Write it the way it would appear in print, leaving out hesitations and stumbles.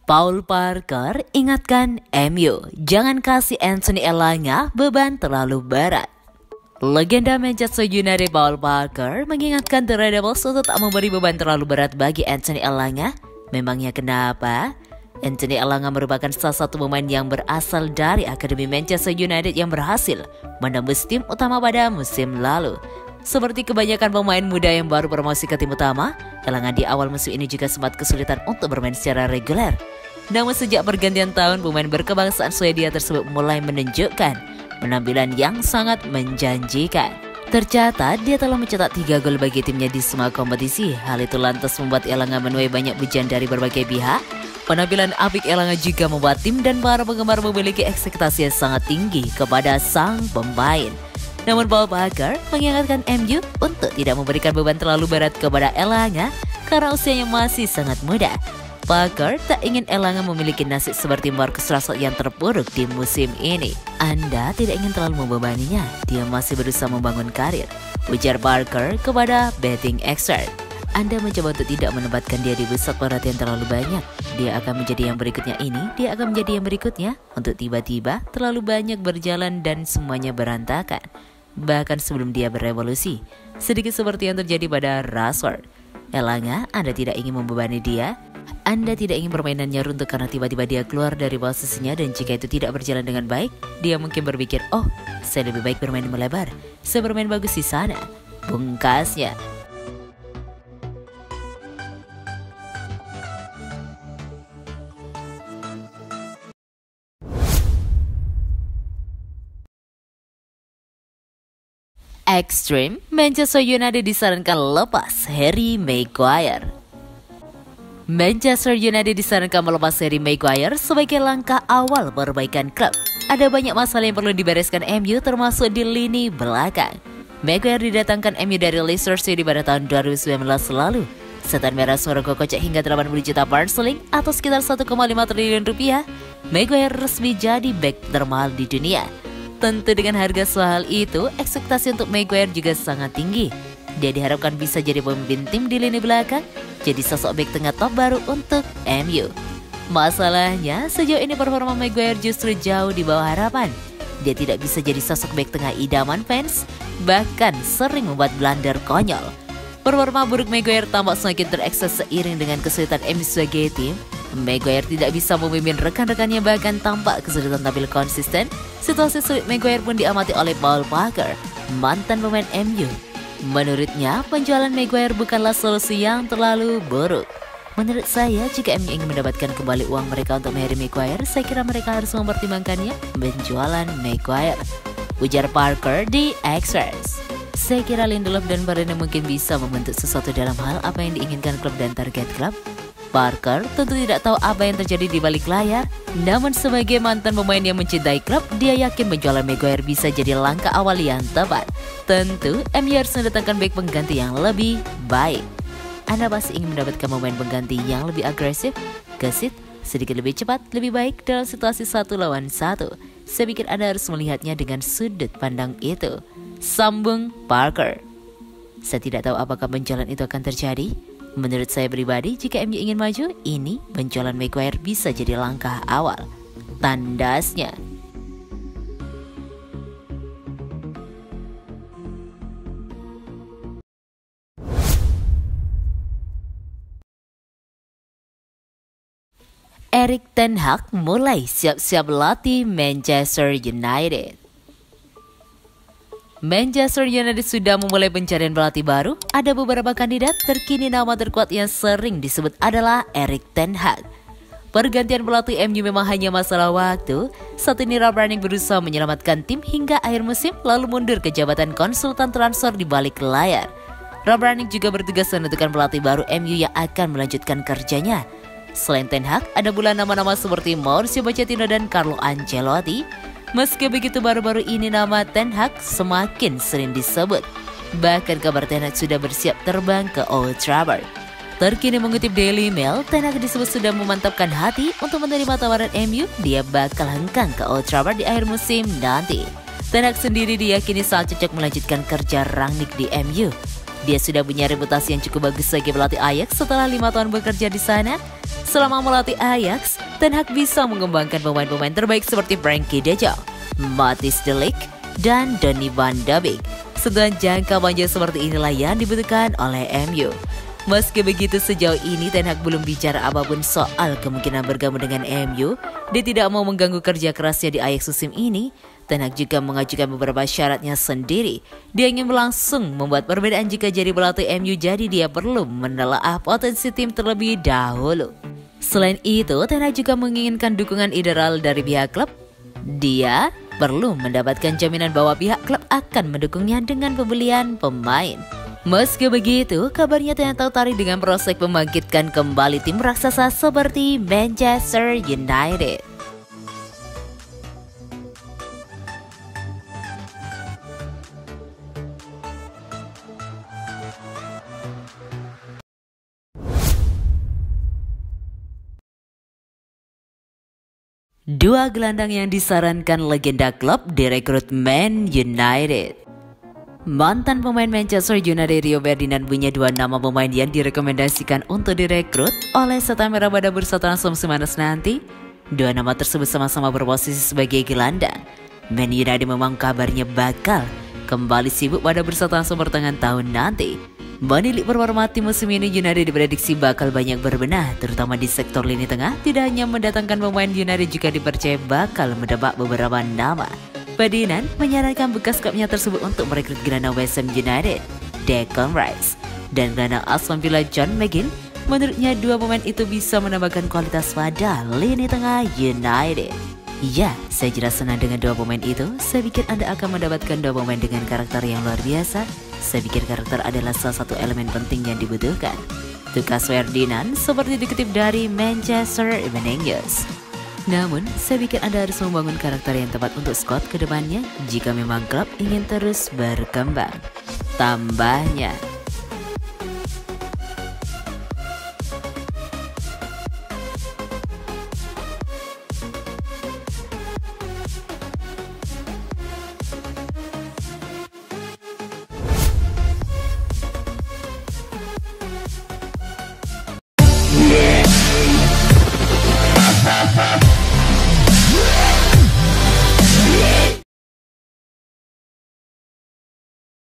Paul Parker ingatkan MU, jangan kasih Anthony Elanga beban terlalu berat. Legenda Manchester United Paul Parker mengingatkan The Red Devils untuk tak memberi beban terlalu berat bagi Anthony Elanga. Memangnya kenapa? Anthony Elanga merupakan salah satu pemain yang berasal dari Akademi Manchester United yang berhasil menembus tim utama pada musim lalu. Seperti kebanyakan pemain muda yang baru promosi ke tim utama, Elanga di awal musim ini juga sempat kesulitan untuk bermain secara reguler. Namun sejak pergantian tahun, pemain berkebangsaan Swedia tersebut mulai menunjukkan penampilan yang sangat menjanjikan. Tercatat, dia telah mencetak 3 gol bagi timnya di semua kompetisi. Hal itu lantas membuat Elanga menuai banyak pujian dari berbagai pihak. Penampilan apik Elanga juga membuat tim dan para penggemar memiliki ekspektasi yang sangat tinggi kepada sang pemain. Namun Paul Parker mengingatkan MU untuk tidak memberikan beban terlalu berat kepada Elanga karena usianya masih sangat muda. Parker tak ingin Elanga memiliki nasib seperti Marcus Rashford yang terpuruk di musim ini. Anda tidak ingin terlalu membebaninya, dia masih berusaha membangun karir, ujar Parker kepada Betting Expert. Anda mencoba untuk tidak menempatkan dia di pusat perhatian terlalu banyak. Dia akan menjadi yang berikutnya ini, dia akan menjadi yang berikutnya, untuk tiba-tiba terlalu banyak berjalan dan semuanya berantakan. Bahkan sebelum dia berevolusi, sedikit seperti yang terjadi pada Rashford. Elanga, Anda tidak ingin membebani dia. Anda tidak ingin permainannya runtuh karena tiba-tiba dia keluar dari posisinya, dan jika itu tidak berjalan dengan baik, dia mungkin berpikir, oh, saya lebih baik bermain melebar, saya bermain bagus di sana, pungkasnya. Ekstrim, Manchester United disarankan lepas Harry Maguire. Manchester United disarankan melepas Harry Maguire sebagai langkah awal perbaikan klub. Ada banyak masalah yang perlu dibereskan MU, termasuk di lini belakang. Maguire didatangkan MU dari Leicester City pada tahun 2019 lalu. Setan merah merogoh kocek hingga 80 juta pound sterling atau sekitar 1,5 triliun rupiah. Maguire resmi jadi bek termahal di dunia. Tentu dengan harga sehal itu, ekspektasi untuk Maguire juga sangat tinggi. Dia diharapkan bisa jadi pemimpin tim di lini belakang, jadi sosok bek tengah top baru untuk MU. Masalahnya, sejauh ini performa Maguire justru jauh di bawah harapan. Dia tidak bisa jadi sosok bek tengah idaman fans, bahkan sering membuat blunder konyol. Performa buruk Maguire tampak semakin terekses seiring dengan kesulitan MU sebagai tim. Maguire tidak bisa memimpin rekan-rekannya, bahkan tampak kesulitan tampil konsisten. Situasi sulit Maguire pun diamati oleh Paul Parker, mantan pemain MU. Menurutnya, penjualan Maguire bukanlah solusi yang terlalu buruk. Menurut saya, jika MU ingin mendapatkan kembali uang mereka untuk Harry Maguire, saya kira mereka harus mempertimbangkannya penjualan Maguire, ujar Parker di Express. Saya kira Lindelof dan Varane mungkin bisa membentuk sesuatu dalam hal apa yang diinginkan klub dan target klub. Parker tentu tidak tahu apa yang terjadi di balik layar, namun sebagai mantan pemain yang mencintai klub, dia yakin penjualan Maguire bisa jadi langkah awal yang tepat. Tentu, MU harus mendatangkan bek pengganti yang lebih baik. Anda pasti ingin mendapatkan pemain pengganti yang lebih agresif, gesit, sedikit lebih cepat, lebih baik dalam situasi 1 lawan 1. Saya pikir Anda harus melihatnya dengan sudut pandang itu, sambung Parker. Saya tidak tahu apakah penjualan itu akan terjadi. Menurut saya pribadi, jika MU ingin maju, ini penjualan Maguire bisa jadi langkah awal, tandasnya. Erik ten Hag mulai siap-siap latih Manchester United. Manchester United sudah memulai pencarian pelatih baru. Ada beberapa kandidat, terkini nama terkuat yang sering disebut adalah Erik ten Hag. Pergantian pelatih MU memang hanya masalah waktu. Saat ini Rob Rangnick berusaha menyelamatkan tim hingga akhir musim, lalu mundur ke jabatan konsultan transfer di balik layar. Rob Rangnick juga bertugas menentukan pelatih baru MU yang akan melanjutkan kerjanya. Selain ten Hag, ada pula nama-nama seperti Mauricio Pochettino dan Carlo Ancelotti. Meski begitu, baru-baru ini nama ten Hag semakin sering disebut. Bahkan kabar ten Hag sudah bersiap terbang ke Old Trafford. Terkini mengutip Daily Mail, ten Hag disebut sudah memantapkan hati untuk menerima tawaran MU. Dia bakal hengkang ke Old Trafford di akhir musim nanti. Ten Hag sendiri diyakini sangat cocok melanjutkan kerja Rangnick di MU. Dia sudah punya reputasi yang cukup bagus sebagai pelatih Ajax setelah 5 tahun bekerja di sana. Selama melatih Ajax, Ten Hag bisa mengembangkan pemain-pemain terbaik seperti Frenkie de Jong, Matthijs de Ligt, dan Donny van de Beek. Sentuhan jangka panjang seperti inilah yang dibutuhkan oleh MU. Meski begitu, sejauh ini Ten Hag belum bicara apapun soal kemungkinan bergabung dengan MU. Dia tidak mau mengganggu kerja kerasnya di Ajax musim ini. Ten Hag juga mengajukan beberapa syaratnya sendiri. Dia ingin langsung membuat perbedaan jika jadi pelatih MU, jadi dia perlu menelaah potensi tim terlebih dahulu. Selain itu, Ten Hag juga menginginkan dukungan ideal dari pihak klub. Dia perlu mendapatkan jaminan bahwa pihak klub akan mendukungnya dengan pembelian pemain. Meski begitu, kabarnya Ten Hag tertarik dengan prospek membangkitkan kembali tim raksasa seperti Manchester United. Dua gelandang yang disarankan legenda klub direkrut Man United. Mantan pemain Manchester United Rio Ferdinand punya dua nama pemain yang direkomendasikan untuk direkrut oleh Setan Merah pada bursa transfer musim panas nanti. Dua nama tersebut sama-sama berposisi sebagai gelandang. Man United memang kabarnya bakal kembali sibuk pada bursa transfer pertengahan tahun nanti. Menilik performa tim musim ini, United diprediksi bakal banyak berbenah, terutama di sektor lini tengah. Tidak hanya mendatangkan pemain, United juga dipercaya bakal mendapat beberapa nama. Ferdinand menyarankan bekas klubnya tersebut untuk merekrut gelandang West Ham United, Declan Rice, dan gelandang Aston Villa John McGinn. Menurutnya dua pemain itu bisa menambahkan kualitas pada lini tengah United. Ya, saya jelas senang dengan dua pemain itu. Saya pikir Anda akan mendapatkan dua pemain dengan karakter yang luar biasa. Saya pikir karakter adalah salah satu elemen penting yang dibutuhkan. Tugas Ferdinand seperti dikutip dari Manchester Evening News. Namun, saya pikir Anda harus membangun karakter yang tepat untuk squad ke depannya jika memang klub ingin terus berkembang, tambahnya.